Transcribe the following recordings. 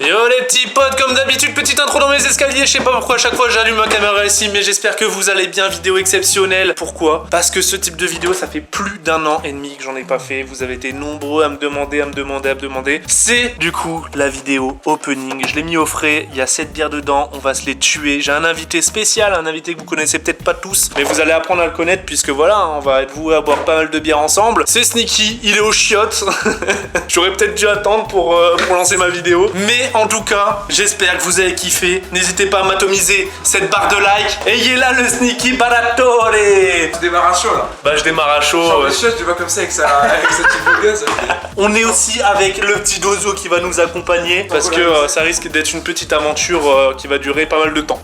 Yo les petits potes, comme d'habitude, petite intro dans mes escaliers. Je sais pas pourquoi à chaque fois j'allume ma caméra ici, mais j'espère que vous allez bien. Vidéo exceptionnelle. Pourquoi? Parce que ce type de vidéo, ça fait plus d'1 an et demi que j'en ai pas fait. Vous avez été nombreux à me demander. C'est du coup la vidéo opening. Je l'ai mis au frais, il y a 7 bières dedans, on va se les tuer. J'ai un invité spécial, un invité que vous connaissez peut-être pas tous, mais vous allez apprendre à le connaître puisque voilà, on va être voué à boire pas mal de bières ensemble. C'est Sneaky, il est aux chiottes. J'aurais peut-être dû attendre pour lancer ma vidéo, mais en tout cas, j'espère que vous avez kiffé. N'hésitez pas à m'atomiser cette barre de like. Ayez là le Sneaky Baratore. Tu démarres à chaud là. Bah je démarre à chaud. Genre les choses, tu vois comme ça avec sa petite bougasse. On est aussi avec le petit Dozo qui va nous accompagner parce que ça risque d'être une petite aventure qui va durer pas mal de temps.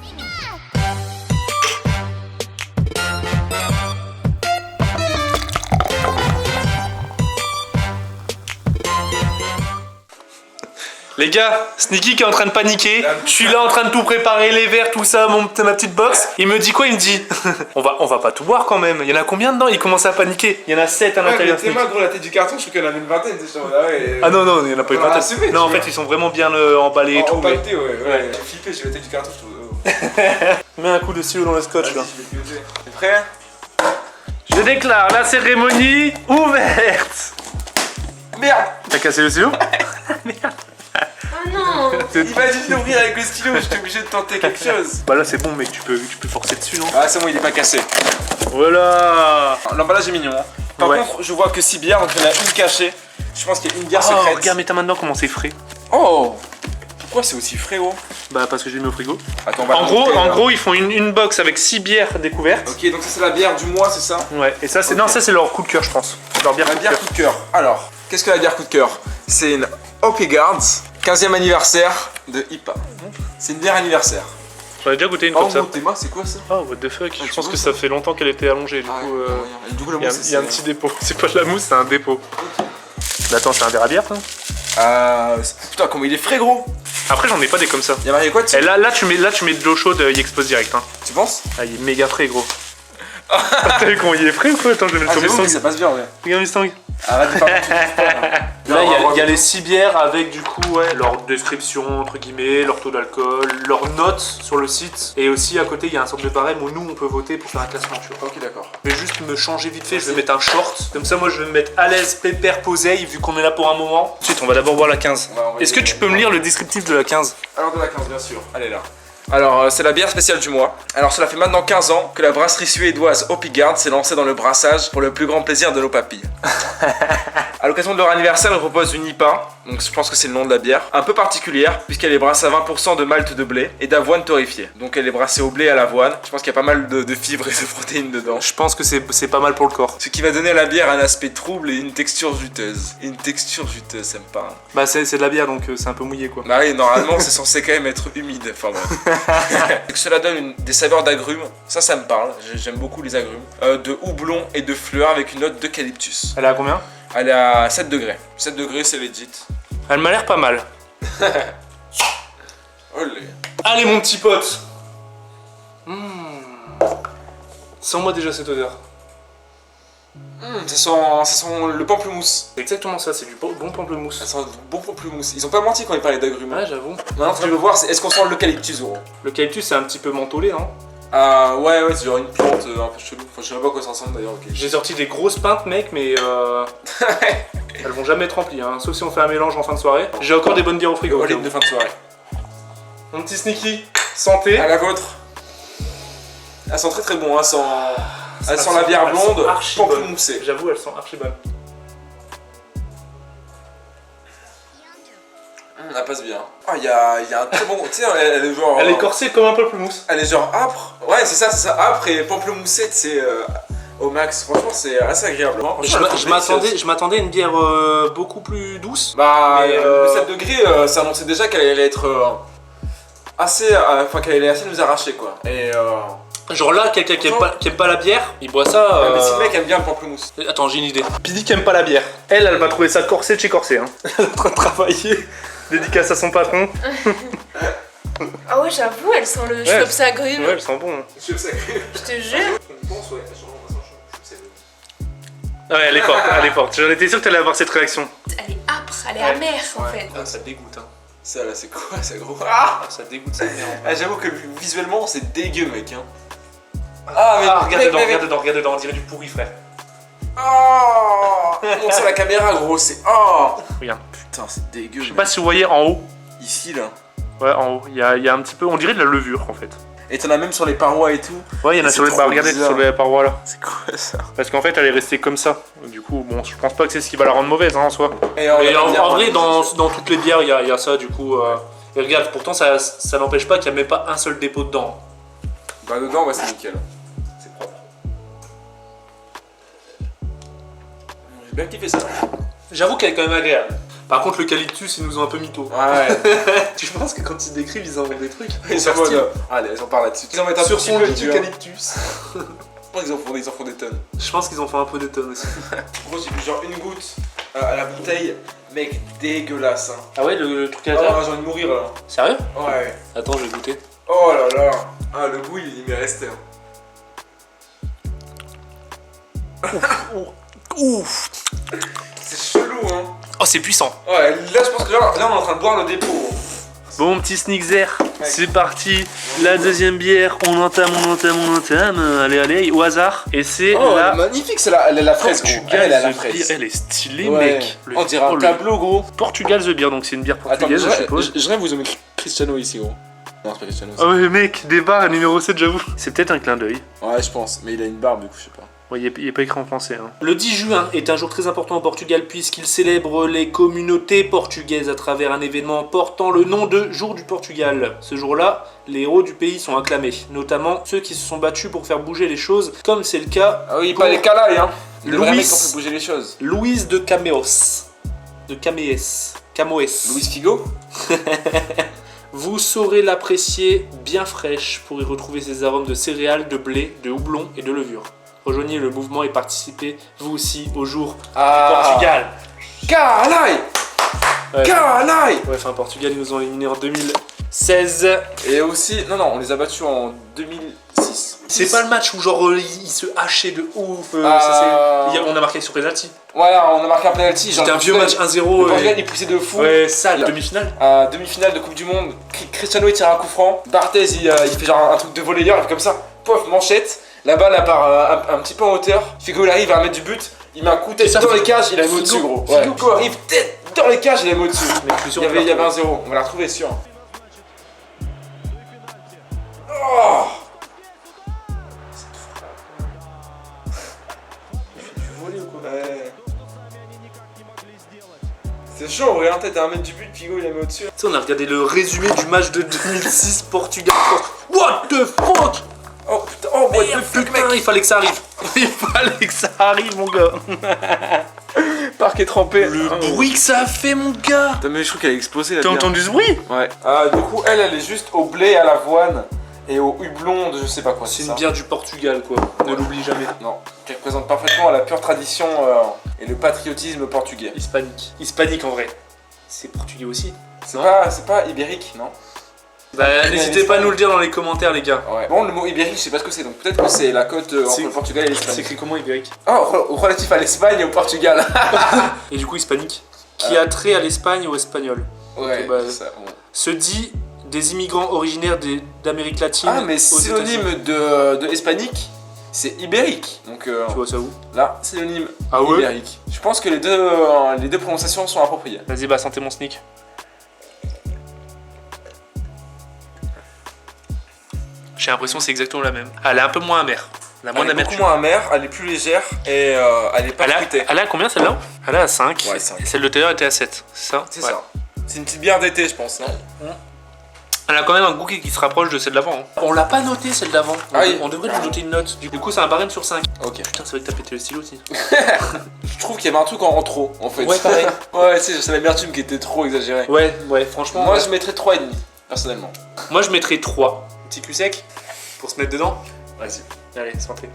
Les gars, Sneaky qui est en train de paniquer, je suis là en train de tout préparer, les verres, tout ça, ma petite box. Il me dit quoi? Il me dit on va pas tout boire quand même. Il y en a combien dedans? Il commence à paniquer. Il y en a 7 à l'intérieur. C'est moi gros, la tête du carton, je trouve qu'il y en a une vingtaine. Ah non, il y en a pas une vingtaine. Non, en fait, ils sont vraiment bien emballés et tout. Empaquetés, ouais. J'ai flippé, j'ai la tête du carton, je trouve. Mets un coup de stylo dans le scotch là. T'es prêt? Je déclare la cérémonie ouverte. Merde! T'as cassé le stylo? Merde. Oh non! Imagine d'ouvrir avec le stylo, j'étais obligé de tenter quelque chose. Bah là c'est bon mec, tu peux forcer dessus non? Ah c'est bon, il est pas cassé. Voilà. L'emballage est mignon. Hein. Par contre, je vois que 6 bières, donc il y en a une cachée. Je pense qu'il y a une bière secrète. Regarde, mais t'as maintenant comment c'est frais. Oh! Pourquoi c'est aussi frais, oh? Bah parce que j'ai mis au frigo. Attends, en gros, ils font une box avec 6 bières découvertes. Ok, donc ça c'est la bière du mois, c'est ça? Ouais, et ça c'est non, ça c'est leur coup de cœur je pense. Leur bière la bière coup de cœur. Alors, qu'est-ce que la bière coup de cœur? C'est une Hoppigard, 15e anniversaire de IPA. C'est une bière anniversaire. J'en ai déjà goûté une comme ça. Oh, Théma, c'est quoi ça? Oh, what the fuck. Je pense que ça fait longtemps qu'elle était allongée. Du coup, il y a un petit dépôt. C'est pas de la mousse, c'est un dépôt. Mais attends, c'est un verre à bière, ça? Putain, comment il est frais, gros! Après, j'en ai pas des comme ça. Y'a marqué quoi dessus? Et là, tu mets de l'eau chaude, il explose direct. Hein. Tu penses? Ah, il est méga frais, gros. T'as vu comment il est frais ou quoi? Attends, je vais le tourner. Ça passe bien, ouais. Regarde mes sangs. Arrête de faire Là, il y a les 6 bières avec du coup leur description entre guillemets, leur taux d'alcool, leurs notes sur le site. Et aussi à côté, il y a un sorte de barème où nous on peut voter pour faire un classement. Tu vois. Ok, d'accord. Je vais juste me changer vite fait, je vais mettre un short. Comme ça, moi je vais me mettre à l'aise, pépère, poseille, vu qu'on est là pour un moment. Ensuite, on va d'abord boire la 15. Est-ce que tu peux me lire le descriptif de la 15? Alors, de la 15, bien sûr. Elle est là. Alors, c'est la bière spéciale du mois. Alors, cela fait maintenant 15 ans que la brasserie suédoise Hoppigard s'est lancée dans le brassage pour le plus grand plaisir de nos papilles. À l'occasion de leur anniversaire, ils proposent une IPA, donc je pense que c'est le nom de la bière, un peu particulière, puisqu'elle est brassée à 20% de malt de blé et d'avoine torréfiée. Donc elle est brassée au blé et à l'avoine. Je pense qu'il y a pas mal de fibres et de protéines dedans. Je pense que c'est pas mal pour le corps. Ce qui va donner à la bière un aspect trouble et une texture juteuse. Une texture juteuse, ça me parle. Bah c'est de la bière, donc c'est un peu mouillé quoi. Bah oui, normalement c'est censé quand même être humide, enfin bref. Cela donne des saveurs d'agrumes, ça me parle, j'aime beaucoup les agrumes. De houblon et de fleurs avec une note d'eucalyptus. Elle est à combien? Elle est à 7 degrés. 7 degrés, c'est legit. Elle m'a l'air pas mal. Olé. Allez mon petit pote. Sens-moi déjà cette odeur. Ça sent le pamplemousse. C'est exactement ça, c'est du bon pamplemousse. Ça sent du bon pamplemousse. Ils ont pas menti quand ils parlaient d'agrumes. Ouais, j'avoue. Maintenant, ce que je veux voir, c'est est-ce qu'on sent l'eucalyptus, gros? L'eucalyptus, c'est un petit peu mentholé, non? Ouais, c'est genre une plante un peu chelou. Enfin, je sais même pas à quoi ça ressemble d'ailleurs. Okay. J'ai sorti des grosses pintes, mec, mais elles vont jamais être remplies, hein, sauf si on fait un mélange en fin de soirée. J'ai encore des bonnes bières au frigo. De fin de soirée. Mon petit Sneaky, santé. À la vôtre. Elles sont très bon, hein, elles sont la bière blonde, pamplemoussée. J'avoue, elles sont archi bonnes. Elle passe bien. Ah, il y a un très bon. Tu sais, elle est genre. Elle est corsée comme un pamplemousse. Elle est genre âpre. Ouais, c'est ça, âpre et pamplemoussée, c'est au max. Franchement, c'est assez agréable. Je m'attendais à une bière beaucoup plus douce. Bah, le 7 degrés, ça annonçait déjà qu'elle allait être qu'elle allait assez nous arracher, quoi. Et genre là, quelqu'un qui aime pas la bière, il boit ça. Mais si le mec aime bien le pamplemousse. Attends, j'ai une idée. Pidi qui aime pas la bière. Elle va trouver ça corsé de chez corsé. Hein. Elle est en train de travailler. Dédicace à son patron. Ah ouais, j'avoue, elle sent le Schweppes agrumes. Ouais, elle sent bon. Je te jure. Ouais, elle est forte, elle est forte. J'en étais sûr que t'allais avoir cette réaction. Elle est âpre, elle est amère en fait. Ah, ça te dégoûte, hein. Ça là, c'est quoi ça, gros? Ah, Ça dégoûte ça. ah, j'avoue que visuellement, c'est dégueu, mec. Hein. Regarde dedans, regarde dedans, regarde dedans, on dirait du pourri, frère. Oh, montre ça à la caméra, gros, c'est. Oh, Regarde. putain, c'est dégueu. Je sais pas si vous voyez en haut. Ici, là. Ouais, en haut, il y a un petit peu, on dirait de la levure en fait. Et t'en as même sur les parois et tout. Ouais, il y en a C'est sur les trop regardez bizarre. sur les parois là. C'est quoi ça? Parce qu'en fait, elle est restée comme ça. Du coup, bon, je pense pas que c'est ce qui va la rendre mauvaise hein, en soi. Et Et en vrai, dans toutes les bières, il y a ça du coup. Et regarde, pourtant, ça n'empêche pas qu'il n'y a même pas un seul dépôt dedans. Bah, dedans, ouais, c'est nickel. C'est propre. J'ai bien kiffé ça. J'avoue qu'elle est quand même agréable. Par contre, l'eucalyptus, ils nous ont un peu mytho. Ouais. Tu penses que quand ils décrivent, ils inventent des trucs Ils sont en mode. Allez, ils en parlent là-dessus. Ils en mettent un sur petit son peu, lit tu vois. d'eucalyptus. Je pense qu'ils en font des tonnes. Je pense qu'ils en font un peu des tonnes aussi. Gros, j'ai vu genre une goutte à la bouteille. Mec, dégueulasse. Hein. Ah ouais, le truc à Ah, l'intérieur. j'ai envie de mourir là. Sérieux? Ouais. Attends, je vais goûter. Oh là là. Ah, le goût, il m'est resté. Hein. Ouf. C'est chelou, hein. Oh, c'est puissant. Ouais, là, je pense que là, on est en train de boire le dépôt. Bon, petit Snickzer, c'est parti. La deuxième bière, on entame. Allez, allez, au hasard. Et c'est Oh, elle la est magnifique, c'est la fraise, gros. Portugal Elle a la The Beer. fraise. Elle est stylée, Ouais. mec. On dirait un tableau, gros. Portugal The Beer, donc c'est une bière portugaise, je suppose. je rêve vous avez Cristiano ici, gros. Non, c'est pas Cristiano. Ah ouais, mec, débat numéro 7, j'avoue. C'est peut-être un clin d'œil. Ouais, je pense. Mais il a une barbe, du coup, je sais pas. Ouais, il n'est pas écrit en français. Hein. Le 10 juin est un jour très important au Portugal puisqu'il célèbre les communautés portugaises à travers un événement portant le nom de Jour du Portugal. Ce jour-là, les héros du pays sont acclamés, notamment ceux qui se sont battus pour faire bouger les choses, comme c'est le cas Ah oui, pour pas les calailles, hein. Le vrai Louis- mec qui fait bouger les choses. Louise de Cameos. De Camoes. Louis Figo. Vous saurez l'apprécier bien fraîche pour y retrouver ses arômes de céréales, de blé, de houblon et de levure. Rejoignez le mouvement et participez vous aussi au jour du Portugal. Calaille. Ouais, Calaille. ouais, enfin Portugal ils nous ont éliminés en 2016. Et aussi, non, on les a battus en 2006. C'est pas le match où genre ils se hachaient de ouf. On a marqué sur penalty. Voilà, on a marqué un penalty. C'était un vieux match 1-0. Le Portugal, il poussait de fou. Ouais, ça, Là. demi-finale. Demi-finale de Coupe du Monde, Cristiano il tire un coup franc, Barthez il fait genre un truc de volleyeur, il fait comme ça, pof, manchette, la balle elle part un petit peu en hauteur, Figo il arrive à mettre du but, il met un coup de tête ça, dans les Figo- cages, il a mis Figo- au-dessus gros. Figo- Figo arrive tête dans les cages, il a mis au-dessus. Mais je suis sûr Il y qu'on avait l'a un 0, on va la retrouver sûr. Oh, ouais. C'est chaud, regarde, t'as un mètre du but, Figo il a mis au-dessus. Tu sais, on a regardé le résumé du match de 2006 Portugal. What the fuck? Oh putain, oh what Merde, the fuck, putain, il fallait que ça arrive. Il fallait que ça arrive, mon gars. Parquet trempé. Le bruit que ça a fait, mon gars. Putain, mais je trouve qu'elle a explosé la T'as bière. entendu ce bruit? Ouais. Du coup, elle est juste au blé, à l'avoine et au hublon de je sais pas quoi. C'est ça. une bière du Portugal, quoi. Ne l'oublie jamais. Non, qui représente parfaitement la pure tradition et le patriotisme portugais. Hispanique. Hispanique, en vrai. C'est portugais aussi. C'est pas ibérique, non? Bah, n'hésitez pas à nous le dire dans les commentaires, les gars. Ouais. Bon, le mot ibérique, je sais pas ce que c'est, donc peut-être que c'est la côte entre C'est- le Portugal et C'est l'Espagne. écrit comment, ibérique? Oh, relatif à l'Espagne et au Portugal. Et du coup, hispanique. Qui a trait à l'Espagne ou espagnol. Ouais, Ok, bah, ça, bon. Se dit des immigrants originaires d'Amérique latine. Ah, mais aux États-Unis. synonyme de hispanique, c'est ibérique. Donc Tu vois ça où? là, synonyme Ah ouais? ibérique. Je pense que les deux prononciations sont appropriées. Vas-y, bah, santé mon sneak. J'ai l'impression que c'est exactement la même. Elle est un peu moins amère. La moins Elle est amère. beaucoup moins amère, elle est plus légère et elle est pas fruitée. Elle est à combien celle-là? Elle est à 5. Ouais, 5. Et celle de tout à l'heure était à 7. C'est ça? C'est Ouais. ça. C'est une petite bière d'été, je pense, non? Elle a quand même un goût qui se rapproche de celle d'avant. Hein. On l'a pas noté celle d'avant. Ah oui. On devrait lui noter une note. Du coup, c'est un barème sur 5. Ok. Putain, c'est vrai que t'as pété le stylo aussi. Je trouve qu'il y avait un truc en trop, en fait. Ouais, pareil. Ouais, c'est l'amertume qui était trop exagérée. Ouais, franchement. Moi, ouais. je mettrais 3,5, personnellement. Moi, je mettrais 3. Petit cul sec pour se mettre dedans. Vas-y. Allez, santé.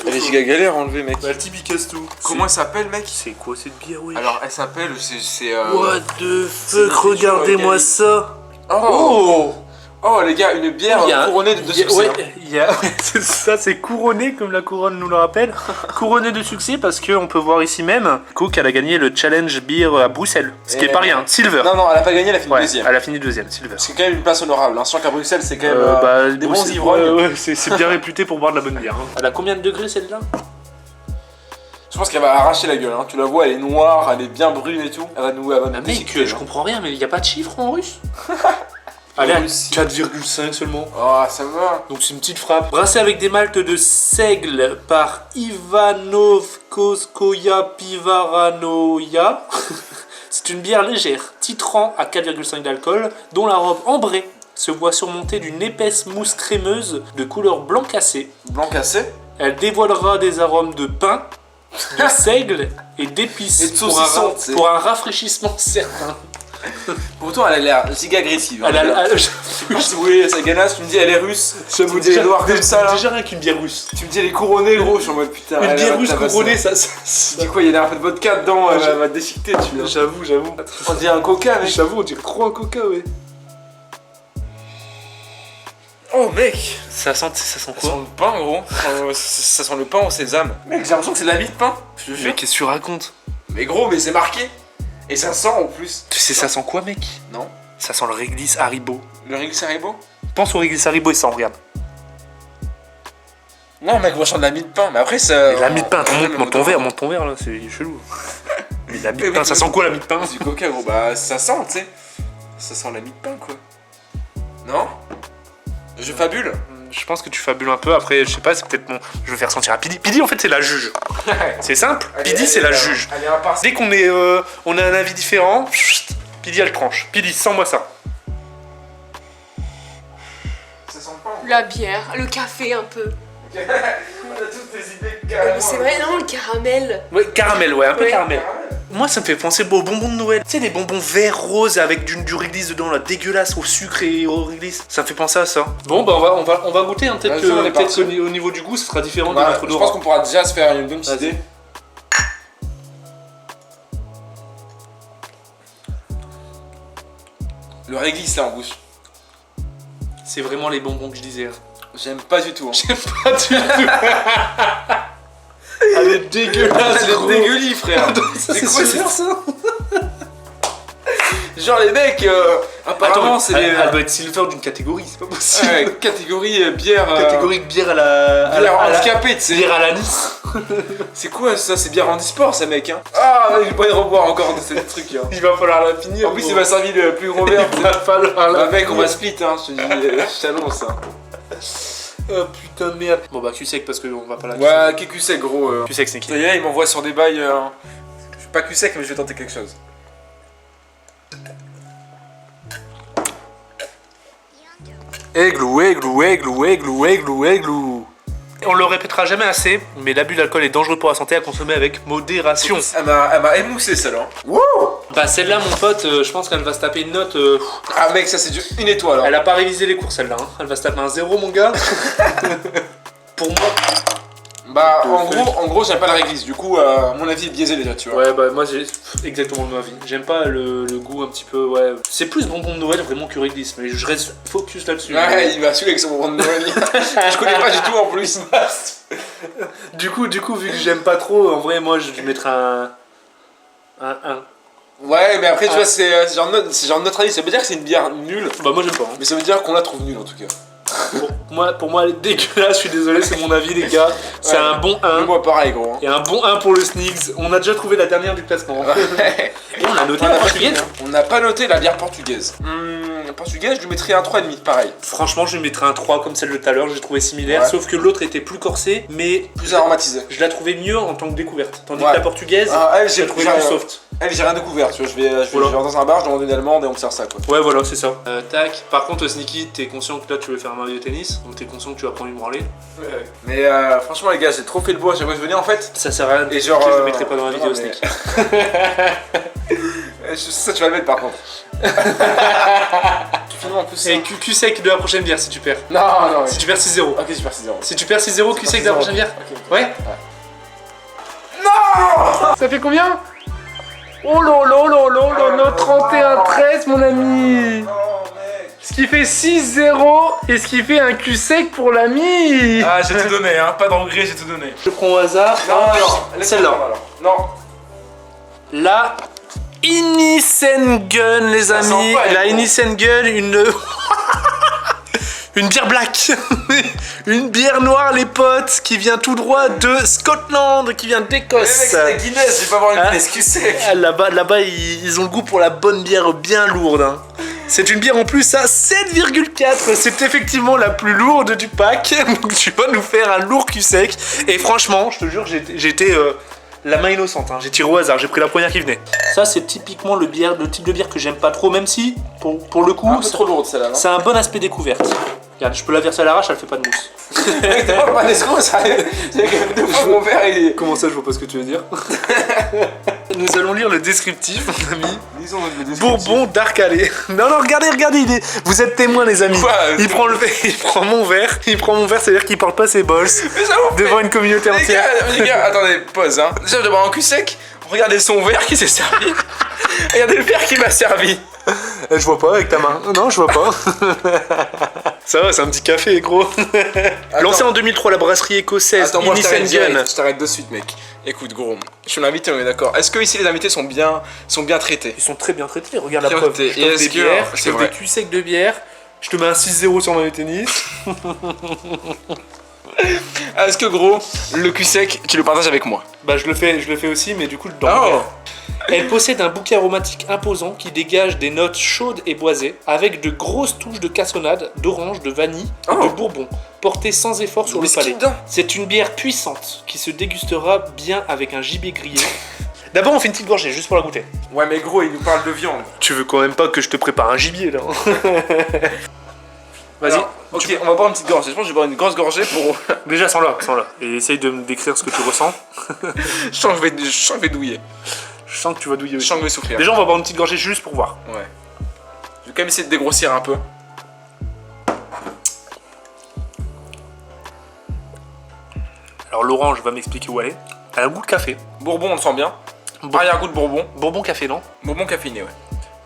Elle est giga galère à enlever, mec. Bah, le petit bicasse tout. Comment elle s'appelle, mec? C'est quoi cette bière, oui? Alors, elle s'appelle, c'est What the c'est fuck, regardez-moi ça. Oh! Oh les gars, une bière couronnée de succès. Ouais, c'est ça, c'est couronné comme la couronne nous le rappelle. Couronné de succès parce qu'on peut voir ici même Cook, elle a gagné le Challenge Beer à Bruxelles. Ce qui est pas rien. Silver. Non, elle a pas gagné, elle a fini Ouais, deuxième. elle a fini deuxième, Silver. C'est quand même une place honorable. Hein. Je sens qu'à Bruxelles, c'est quand même des bons ivrognes. Ouais, c'est bien réputé pour boire de la bonne bière. Hein. Elle a combien de degrés celle-là? Je pense qu'elle va arracher la gueule. Hein. Tu la vois, elle est noire, elle est bien brune et tout. Elle va nous Mec, je comprends rien, mais il n'y a pas de chiffre en russe. Allez, 4,5 seulement. Oh, ça va. Donc c'est une petite frappe. Brassée avec des maltes de seigle par Ivanovskoskoya Pivaranoya. C'est une bière légère, titrant à 4,5 d'alcool, dont la robe ambrée se voit surmontée d'une épaisse mousse crémeuse de couleur blanc cassé. Blanc cassé. Elle dévoilera des arômes de pain, de seigle et d'épices Et de saucisson, pour un rafraîchissement certain. Pourtant, elle a l'air giga agressive. Elle a Si vous voulez sa ganache, tu me dis elle est russe. Tu me dis elle est noire comme ça là. Déjà rien qu'une bière russe. Tu me dis elle est couronnée gros, je suis en mode putain. Une bière russe couronnée, ça. Tu dis quoi, il y a un peu de vodka dedans, elle va te déchiqueter, tu vois. J'avoue. On dirait un coca, mec. J'avoue, on dirait trop un coca, ouais. Oh mec, ça sent ça quoi? sent le pain gros. Ça sent le pain au sésame. Mec, j'ai l'impression que c'est de la mie de pain. Je te jure. Mais qu'est-ce que tu racontes? Mais gros, mais c'est marqué. Et ça sent en plus. Tu sais ça sent quoi, mec? Non. Ça sent le réglisse Haribo. Le réglisse Haribo? Pense au réglisse Haribo et ça, regarde. Non mec, moi je sens de la mie de pain, mais après ça... Mais la mie de pain, monte ton verre là, c'est chelou. Mais la mie de pain, ça sent quoi la mie de pain? C'est du coca gros, bah ça sent, tu sais. Ça sent la mie de pain quoi. Non? Je fabule? Je pense que tu fabules un peu, après je sais pas, c'est peut-être mon... Je vais faire sentir à Pidi. Pidi en fait c'est la juge. C'est simple, Pidi c'est la juge. Dès qu'on est, on a un avis différent, Pidi elle tranche. Pidi, sens-moi ça. Ça sent le pain. La bière, le café un peu. On a toutes des idées de caramel. Mais c'est vrai, non, le caramel. Ouais, caramel, ouais, un peu Ouais. caramel. Moi ça me fait penser aux bonbons de Noël. Tu sais, les bonbons verts roses avec du réglisse dedans, là, dégueulasse, au sucre et au réglisse. Ça me fait penser à ça. Bon, bah on va goûter, hein. Peut-être qu'au niveau du goût, ça sera différent de notre Je odorat. pense qu'on pourra déjà se faire une bonne petite idée. Le réglisse là en bouche. C'est vraiment les bonbons que je disais. J'aime pas du tout. Hein. J'aime pas du tout. Elle est dégueulasse, Elle est dégueulie, frère. C'est quoi ça? Genre les mecs, apparemment c'est les... Elle doit être silver d'une catégorie, c'est pas possible. Ouais, catégorie bière... Catégorie de bière à la... bière handicapée, tu sais. Bière à l'anis. C'est quoi ça? C'est bière handisport, ça mec, hein. Ah, je vais pas y revoir encore de ces trucs, hein. Il va falloir la finir. En plus, il m'a servi le plus gros verre. Il va falloir la Bah mec, on va split, hein, je te dis, je t'annonce, hein. Oh putain de merde. Bon bah cul-sec parce qu'on va pas la... Ouais, qui cul-sec, gros. Cul-sec c'est qui? Ça y est, il m'envoie sur des bails... Je suis pas cul-sec, mais je vais tenter quelque chose. Aiglou, aiglou, aiglou, aiglou, aiglou, aiglou. On le répétera jamais assez, mais l'abus d'alcool est dangereux pour la santé à consommer avec modération. Elle m'a émoussé celle-là. Wouh! Bah celle-là mon pote, je pense qu'elle va se taper une note... Ah mec, ça c'est une étoile. Hein. Elle a pas révisé les cours celle-là, hein. Elle va se taper un 0 mon gars. Pour moi... Bah en gros j'aime pas la réglisse, du coup mon avis est biaisé déjà, tu vois. Ouais bah moi j'ai exactement le même avis. J'aime pas le goût un petit peu, ouais... C'est plus bonbon de Noël vraiment que réglisse, mais je reste focus là-dessus. Ouais, il va suivre avec son bonbon de Noël. Je connais pas du tout en plus. Du coup vu que j'aime pas trop, en vrai moi je mettrais un 1. Ouais, mais après tu vois c'est genre notre avis, ça veut dire que c'est une bière nulle. Bah moi j'aime pas. Hein. Mais ça veut dire qu'on la trouve nulle en tout cas. Pour moi elle est dégueulasse, je suis désolé, c'est mon avis les gars. C'est un bon 1. Moi pareil gros. Hein. Et un bon 1 pour le Snigs. On a déjà trouvé la dernière du classement. Et on a noté la portugaise. On n'a pas noté la bière portugaise. Portugaise, je lui mettrais un 3,5 pareil. Franchement, je lui mettrais un 3 comme celle de tout à l'heure, j'ai trouvé similaire. Ouais. Sauf que l'autre était plus corsée, mais Plus aromatisé. je la trouvais mieux en tant que découverte. Tandis Ouais. que la portugaise, Elle, j'ai trouvé plus soft. Elle, j'ai rien découvert, tu vois. Je vais Voilà. dans un bar, je demande une allemande et on me sert ça quoi. Ouais, voilà, c'est ça. Tac. Par contre, Sneaky, t'es conscient que là tu veux faire un Mario tennis, donc t'es conscient que tu vas prendre une branlée. Mais franchement, les gars, j'ai trop fait le bois à chaque fois que je venais en fait. Ça sert à rien. Et genre, je le mettrai pas dans la vidéo, non, Sneaky. Ça, tu vas le mettre par contre. Finalement, en plus. Et Q sec de la prochaine bière si tu perds. Non, non, Si tu perds 6-0. Ok, super, c'est 0. Si tu perds 6-0, Q sec de la prochaine bière. Ouais. Non! Ça fait combien? Oh lolo, 31-13 mon ami. Non, mec. Ce qui fait 6-0 et ce qui fait un cul sec pour l'ami. Ah, j'ai tout donné, hein. Pas de regret, j'ai tout donné. Je prends au hasard. Non, celle-là. Non. La Innocent Gun, les Ça sent amis. pas, La elle est Innocent Gun, une bière black. Une bière noire, les potes, qui vient tout droit de Scotland, qui vient Mais mec, d'Écosse. c'est la Guinness, je vais pas avoir une Hein Guinness cul sec. Ah, là-bas, ils ont le goût pour la bonne bière bien lourde. Hein. C'est une bière en plus à 7,4. C'est effectivement la plus lourde du pack. Donc tu vas nous faire un lourd cul sec. Et franchement, je te jure, j'étais la main innocente. Hein. J'ai tiré au hasard, j'ai pris la première qui venait. Ça, c'est typiquement le type de bière que j'aime pas trop, même si, pour le coup, Un peu trop lourde celle-là, non? c'est un bon aspect découverte. Regarde, je peux la verser à l'arrache, elle fait pas de mousse. Mec, t'es pas Manesco, ça arrive. C'est que deux fois mon verre il est. Comment ça, je vois pas ce que tu veux dire. Nous allons lire le descriptif, mon ami. Disons le descriptif. Bourbon Dark Alley. Non, regardez, vous êtes témoins, les amis. Quoi, il prend mon verre, c'est-à-dire qu'il porte pas ses balls Mais ça vous fait- devant une communauté Les entière. gars, les gars, attendez, pause, hein. Déjà, je dois boire un cul sec. Regardez son verre qui s'est servi. Regardez le verre qui m'a servi. Je vois pas avec ta main. Non, je vois pas. Ça va, c'est un petit café, gros. Lancé en 2003, la brasserie écossaise Attends, moi je t'arrête Innocent Gun. direct, je t'arrête de suite, mec. Écoute, gros, je suis l'invité, on est d'accord. Est-ce que ici les invités sont bien traités? Ils sont très bien traités, regarde la Bien preuve. traités. Je Et t'offre est-ce des que- bières, je c'est t'offre des vrai. culs secs de bière, je te mets un 6-0 sur mon tennis. Est-ce que, gros, le cul sec, tu le partages avec moi? Bah je le fais aussi, mais du coup dans le verre. Elle possède un bouquet aromatique imposant qui dégage des notes chaudes et boisées, avec de grosses touches de cassonade, d'orange, de vanille et de bourbon, portées sans effort sur le whisky palais. dedans. C'est une bière puissante qui se dégustera bien avec un gibier grillé. D'abord on fait une petite gorgée juste pour la goûter. Ouais, mais gros, il nous parle de viande. Tu veux quand même pas que je te prépare un gibier là. Vas-y. Alors, ok, on va boire une petite gorgée. Je pense que je vais boire une grosse gorgée pour. Déjà sans là. Et essaye de me décrire ce que tu ressens. je sens que je vais douiller. Je sens que tu vas douiller Je aussi. sens que je vais souffrir. Déjà on va boire une petite gorgée juste pour voir. Ouais. Je vais quand même essayer de dégrossir un peu. Alors l'orange va m'expliquer où elle est. Elle a un goût de café. Bourbon, on le sent bien. Arrière-goût de bourbon. Bourbon café, non? Bourbon caféiné, ouais.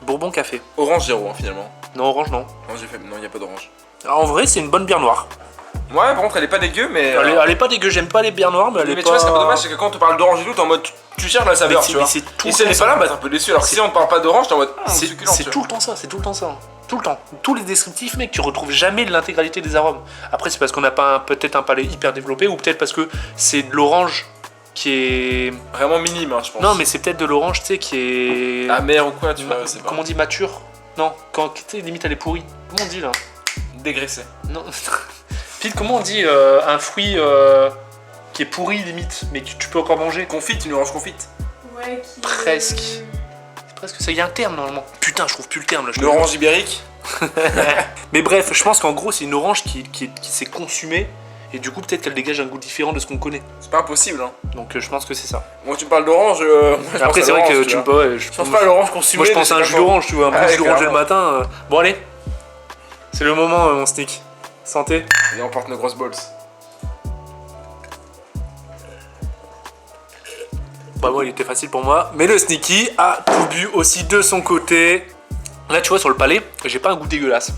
Bourbon café. Orange zéro, hein, finalement. Non, orange non. Non, il n'y a pas d'orange. Alors, en vrai, c'est une bonne bière noire. Ouais, par contre, elle est pas dégueu, mais. Elle est pas dégueu, j'aime pas les bières noires, mais elle est mais pas... tu vois, ce qui est un peu dommage, c'est que quand on te parle d'orange et tout, t'es en mode. Tu cherches la saveur, Mais tu vois. c'est tout Et le si elle est temps pas là, ça. bah t'es un peu déçu. Alors que si on te parle pas d'orange, t'es en mode. C'est succulent, tu vois. tout le temps ça, c'est tout le temps ça. Tout le temps. Tous les descriptifs, mec, tu retrouves jamais l'intégralité des arômes. Après, c'est parce qu'on n'a pas peut-être un palais hyper développé, ou peut-être parce que c'est de l'orange qui est... Vraiment minime, hein, je pense. Non, mais c'est peut-être de l'orange, tu sais, qui est... Amer ou quoi, tu vois, c'est pas. Comment on dit, mature? Non, quand, tu sais, limite, elle est pourrie. Comment on dit, là? Dégraissé. Non. Pile, comment on dit un fruit qui est pourri, limite, mais que tu peux encore manger? Confite, une orange confite. Ouais, qui. Presque. C'est presque ça, il y a un terme normalement. Putain, je trouve plus le terme là. je te L'orange ibérique. Mais bref, je pense qu'en gros, c'est une orange qui s'est consumée et du coup, peut-être qu'elle dégage un goût différent de ce qu'on connaît. C'est pas impossible, hein. Donc, je pense que c'est ça. Moi, tu me parles d'orange. Après, c'est vrai que tu me peux. peux. Je pense pas à l'orange consumée. Moi, je pense à un mais jus c'est pas d'orange, tu vois, un Ah, bon ouais, jus d'oranger le clairement. matin. Bon, allez, c'est le moment, mon sneak. Santé. bon. Et on porte nos grosses balls. Bah, moi, il était facile pour moi. Mais le sneaky a tout bu aussi de son côté. Là, tu vois, sur le palais, j'ai pas un goût dégueulasse.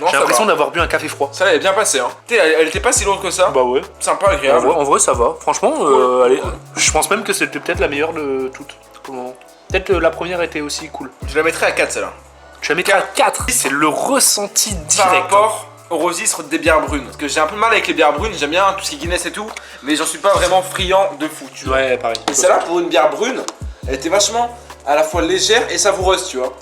Non, J'ai ça l'impression va. d'avoir bu un café froid. Ça, elle est bien passée, hein. Tu sais, elle était pas si lourde que ça. Bah ouais. Sympa, En agréable. vrai, ça va. Franchement, Cool. allez, je pense même que c'était peut-être la meilleure de toutes. pour le moment. Peut-être la première était aussi cool. Je la mettrais à 4, celle-là. Tu la mettrais à 4. C'est le ressenti direct. Par rapport au registre des bières brunes. Parce que j'ai un peu mal avec les bières brunes, j'aime bien tout ce qui est Guinness et tout, mais j'en suis pas vraiment friand de fou, tu vois. Ouais, pareil. Et celle-là, pour une bière brune, elle était vachement à la fois légère et savoureuse, tu vois.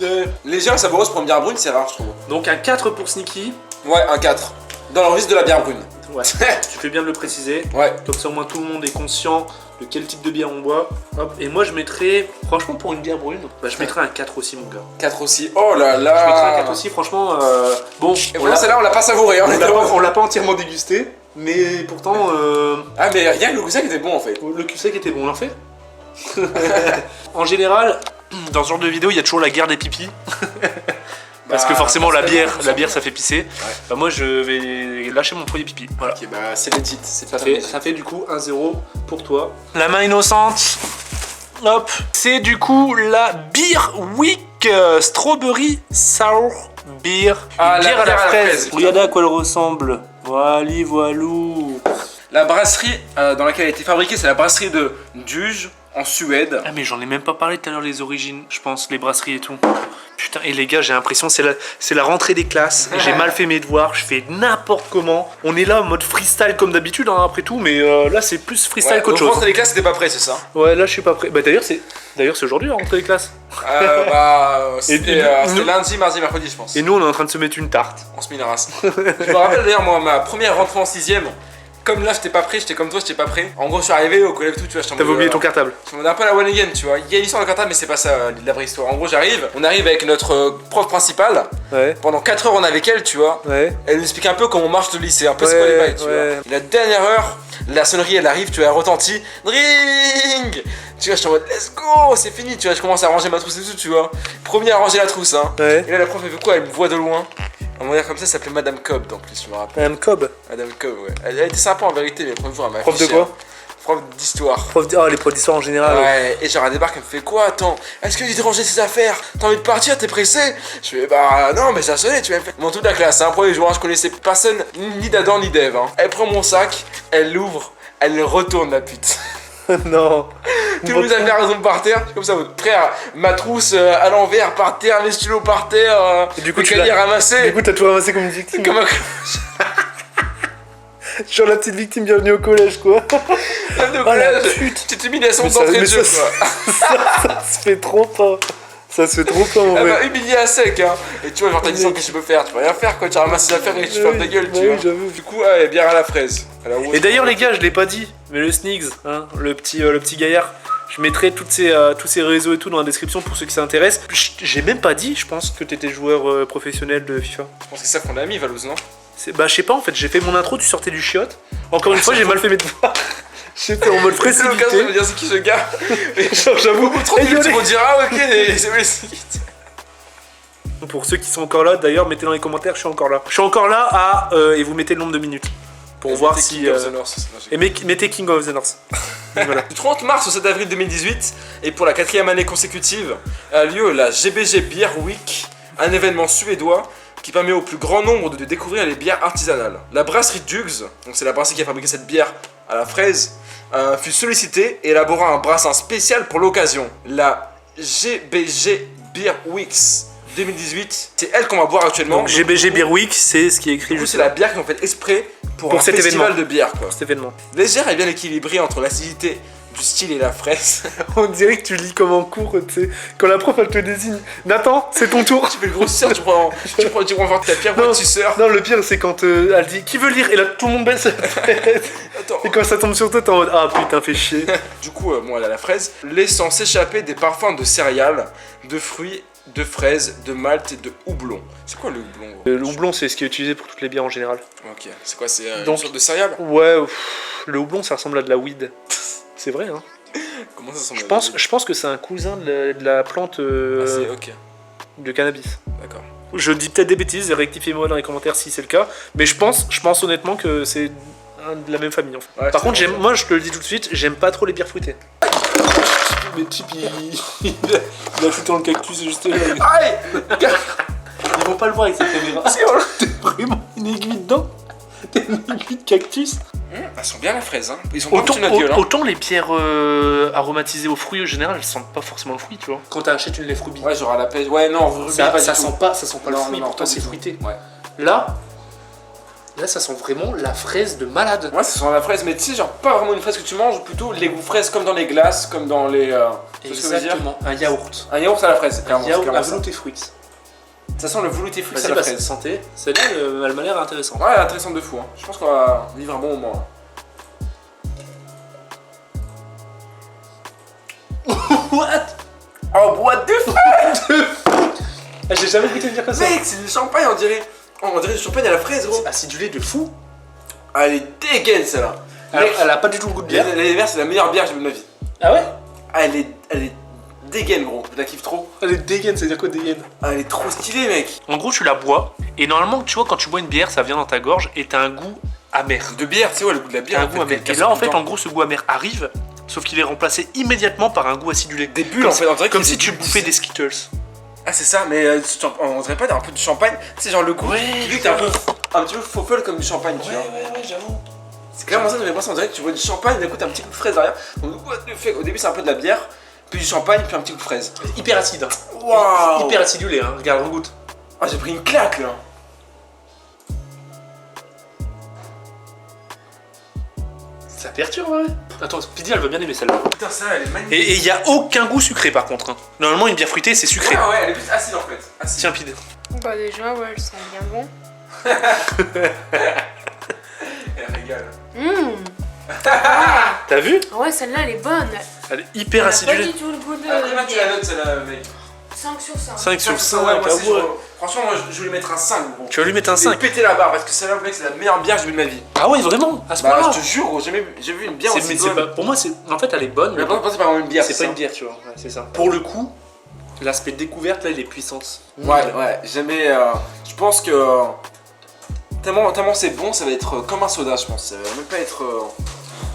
Légère et savoureuse pour une bière brune, c'est rare, je trouve. Donc un 4 pour Sneaky. Ouais, un 4. Dans le registre de la bière brune. Ouais. Tu fais bien de le préciser. Ouais. Comme ça, au moins, tout le monde est conscient de quel type de bière on boit. Hop. Et moi, je mettrais, franchement, pour une bière brune, bah, je mettrais un 4 aussi, mon gars. 4 aussi. Oh là là. Je mettrais un 4 aussi, franchement. Bon, Et voilà, celle-là, on l'a pas savouré, hein. on l'a pas entièrement dégusté. Mais pourtant, Ah, mais rien que le gousset était bon en fait. le cul sec était bon, on en fait. En général, dans ce genre de vidéo, il y a toujours la guerre des pipis. Parce que forcément, la bière, ça fait pisser. Bah, moi, je vais lâcher mon premier pipi. Voilà. Ok, bah c'est legit. C'est Ça fait du coup 1-0 pour toi. La main innocente. Hop. C'est du coup la Beer Week Strawberry Sour Bière. Ah, Une la bière à la bière à la fraise. fraise. Regardez à quoi elle ressemble. Voilà, voilou. La brasserie dans laquelle elle a été fabriquée, c'est la brasserie de Duge en Suède. Ah mais j'en ai même pas parlé tout à l'heure, les origines, je pense, les brasseries et tout. Putain, et les gars, j'ai l'impression c'est la rentrée des classes. J'ai mal fait mes devoirs, je fais n'importe comment. On est là en mode freestyle comme d'habitude, hein, après tout, mais là c'est plus freestyle Ouais, qu'autre donc, chose. rentrée des classes, c'était pas prêt, c'est ça? Ouais, là je suis pas prêt. Bah d'ailleurs c'est aujourd'hui la rentrée des classes. C'était nous- lundi, mardi, mercredi, je pense. Et nous on est en train de se mettre une tarte. On se mit une race. Je me rappelle d'ailleurs, moi, ma première rentrée en 6ème. Comme là, j'étais pas prêt, j'étais comme toi, j'étais pas prêt. En gros, je suis arrivé au collège, tout, tu vois, T'avais oublié ton cartable. Je me un peu la one again, tu vois. Il y a une histoire de cartable, mais c'est pas ça la vraie histoire. En gros, on arrive avec notre prof principale. Ouais, Pendant 4 heures, on est avec elle, tu vois. ouais. Elle nous explique un peu comment marche le lycée, un peu c'est Ouais, quoi les bails, tu ouais. vois. Et la dernière heure, la sonnerie elle arrive, tu vois, elle retentit. Dring. Tu vois, je suis en mode let's go, c'est fini, tu vois. Je commence à ranger ma trousse et tout, tu vois. Premier à ranger la trousse, hein. Ouais. Et là, la prof, elle fait quoi? Elle me voit de loin. On va dire comme ça s'appelait Madame Cobb, en plus, je me rappelle. Madame Cobb. Madame Cobb, ouais. Elle était sympa en vérité, mais le premier jour, elle m'a Prof de affiché, quoi? hein. Prof d'histoire. Oh, les profs d'histoire en général. Ouais, et genre elle débarque, elle me fait quoi? Attends, est-ce que tu t'es rangé ses affaires? T'as envie de partir? T'es pressé? Je fais bah non, mais ça sonnait, tu vois. Elle me fait. Mon toute la classe, hein, premier jour, hein, je connaissais personne, ni d'Adam ni d'Eve. Hein. Elle prend mon sac, elle l'ouvre, elle le retourne la pute. Non. Tous mes affaires elles sont par terre, comme ça, votre frère, ma trousse à l'envers par terre, les stylos par terre, Et du coup, le tu cahier l'as- ramassé. Du coup, t'as tout ramassé comme une victime. Comme un Genre la petite victime bienvenue au collège, quoi. club de Oh la collège. pute. Petite humiliation Mais ça- d'entrée de mais jeu, ça- quoi. Ça se fait trop pas. Ça se fait trop pas en Elle vrai. m'a humilié à sec, hein. Et tu vois, genre, t'as dit qu'est-ce que tu peux faire? Tu peux rien faire, quoi. Tu ramasses tes affaires et tu fermes ta gueule, tu vois. j'avoue. Du coup, ouais, bière à la fraise. Et d'ailleurs, les gars, je l'ai pas dit, mais le Snigs, hein, le petit gaillard, je mettrai tous ces réseaux et tout dans la description pour ceux qui s'intéressent. J'ai même pas dit, je pense, que t'étais joueur professionnel de FIFA. Je pense que c'est ça qu'on a mis, Valouz, non? Bah, je sais pas, en fait, j'ai fait mon intro, tu sortais du chiotte. Encore une fois, j'ai mal fait mes devoirs. J'étais en mode C'est l'occasion de me précipité. dire c'est qui ce gars. Genre, j'avoue. Au bout de 30 Et minutes, il y ils en vont dire ah ok, c'est a- Pour ceux qui sont encore là, d'ailleurs, mettez dans les commentaires, je suis encore là. Je suis encore là et vous mettez le nombre de minutes. Pour voir si. Et mettez King of the North. Et voilà. Du 30 mars au 7 avril 2018, et pour la 4ème année consécutive, a lieu la GBG Beer Week, un événement suédois qui permet au plus grand nombre de découvrir les bières artisanales. La brasserie Dugs, donc c'est la brasserie qui a fabriqué cette bière à la fraise, fut sollicitée et élabora un brassin spécial pour l'occasion. La GBG Beer Weeks 2018, c'est elle qu'on va boire actuellement. Donc, GBG Beer Week, c'est ce qui est écrit Du coup, juste c'est la bière qu'ils ont faite exprès pour un cet festival événement. de bière, quoi. cet événement. Légère et bien équilibrée entre l'acidité du style et la fraise. On dirait que tu lis comme en cours, tu sais. Quand la prof elle te désigne. Nathan, c'est ton tour. Tu fais le grossisseur, tu prends voir ta pierre, Non. tu sors. Non, le pire c'est quand elle dit qui veut lire et là tout le monde baisse la tête. Attends. Et quand ça tombe sur toi, t'es en mode ah putain, fais chier. Du coup, moi, elle a la fraise, laissant s'échapper des parfums de céréales, de fruits, de fraises, de malt et de houblon. C'est quoi le houblon, gros? Le houblon, c'est ce qui est utilisé pour toutes les bières en général. Ok, c'est quoi? C'est une Donc- sorte de céréales? Ouais, le houblon ça ressemble à de la weed. C'est vrai, hein. Comment ça ressemble? Je pense que c'est un cousin de la plante Ah, c'est ok, de cannabis. d'accord. Je dis peut-être des bêtises, rectifiez-moi dans les commentaires si c'est le cas. Mais je pense honnêtement que c'est de la même famille en fait. Ouais, Par c'est contre, bon, ça. moi je te le dis tout de suite, j'aime pas trop les bières fruitées. Mais type il a foutu dans le cactus juste là. Aïe. Ils vont pas le voir avec cette caméra. C'est bon. T'es vraiment une aiguille dedans. T'es une aiguille de cactus. Elles sont bien la fraise, hein. Ils sont pas foutus notre gueule, hein. Autant les bières aromatisées aux fruits en général, elles sentent pas forcément le fruit, tu vois. Quand t'achètes une lait fruits, Ouais, genre à la pêche. Ouais, non, rubis, ça pas sent du tout. pas le Non, fruit, non, pourtant pas c'est du tout. fruité. Ouais. Là, ça sent vraiment la fraise de malade. Ouais, ça sent la fraise, mais tu sais, genre pas vraiment une fraise que tu manges, plutôt les goûts fraises comme dans les glaces, comme dans les. Tu vois ce que je veux dire? Exactement, un yaourt. Un yaourt à la fraise, Un clairement. yaourt c'est à clairement ça. velouté fruits. Ça sent le velouté fruit à Vas-y, la bah, fraise. santé. Celle-là, elle m'a l'air intéressante. Ouais, intéressante de fou. Hein. Je pense qu'on va vivre un bon moment là. What? Oh, boîte de Ah, j'ai jamais goûté une bière comme ça. Mec, c'est du champagne, on dirait. On dirait du champagne à la fraise, gros. C'est acidulé de fou. Ah, elle est dégaine celle-là. Elle a pas du tout le goût de bière. L'année dernière, c'est la meilleure bière que j'ai bu de ma vie. Ah ouais? Ah, elle est dégaine, gros. Je la kiffe trop. Elle est dégaine, c'est-à-dire quoi dégaine? Ah, elle est trop stylée, mec. En gros, tu la bois, et normalement, tu vois, quand tu bois une bière, ça vient dans ta gorge, et t'as un goût amer. De bière, tu sais, ouais, le goût de la T'as bière. un goût amer. Et là, en fait, en gros, ce goût amer arrive, sauf qu'il est remplacé immédiatement par un goût acidulé. des bulles, Comme en fait, on dirait Comme qu'il y a si des tu bulles bouffais d'ici. des Skittles. Ah c'est ça, mais on dirait pas un peu de champagne. C'est genre le goût. Ouais, Tu dis que t'as un petit peu faux folle comme du champagne, tu vois. Ouais, j'avoue. C'est clairement ça, mais moi ça on dirait que tu vois du champagne, d'un coup t'as un petit coup de fraise derrière. Donc au début c'est un peu de la bière, puis du champagne, puis un petit coup de fraise. Hyper acide. Waouh. Hyper acidulé, hein. Regarde, on goûte. Ah j'ai pris une claque là. Ça perturbe, ouais. Attends, Speedy, elle va bien aimer celle-là. Putain, ça elle est magnifique. Et il y a aucun goût sucré par contre. Hein. Normalement, une bière fruitée, c'est sucré. Ouais, elle est plus acide en fait. Acide. Tiens, Pid. Bah déjà, ouais, elles sont bien bon. Elle régale. T'as vu? Ouais, celle-là, elle est bonne. Elle est hyper Elle a pas acidulée. du tout le goût de... Après là tu la notes celle-là mec. 5 sur 5. 5 sur 5, Ouais, moi, ah c'est ouais. genre- franchement moi je voulais mettre un 5 gros. Tu vas lui mettre un Je vais 5. péter la barre parce que celle-là mec c'est la meilleure bière que j'ai bu de ma vie. Ah ouais, vraiment? À ce Bah point-là? je te jure gros, j'ai vu une bière C'est- aussi mais c'est bonne. pas, pour moi, c'est, en fait, elle est bonne, Mais mais pour moi c'est pas vraiment une bière. c'est pas une bière, tu vois. Ouais, c'est ça. Pour le coup, l'aspect découverte, là, il est puissant. Ouais, j'aimais. Je pense que. Tellement c'est bon, ça va être comme un soda, je pense. Ça va même pas être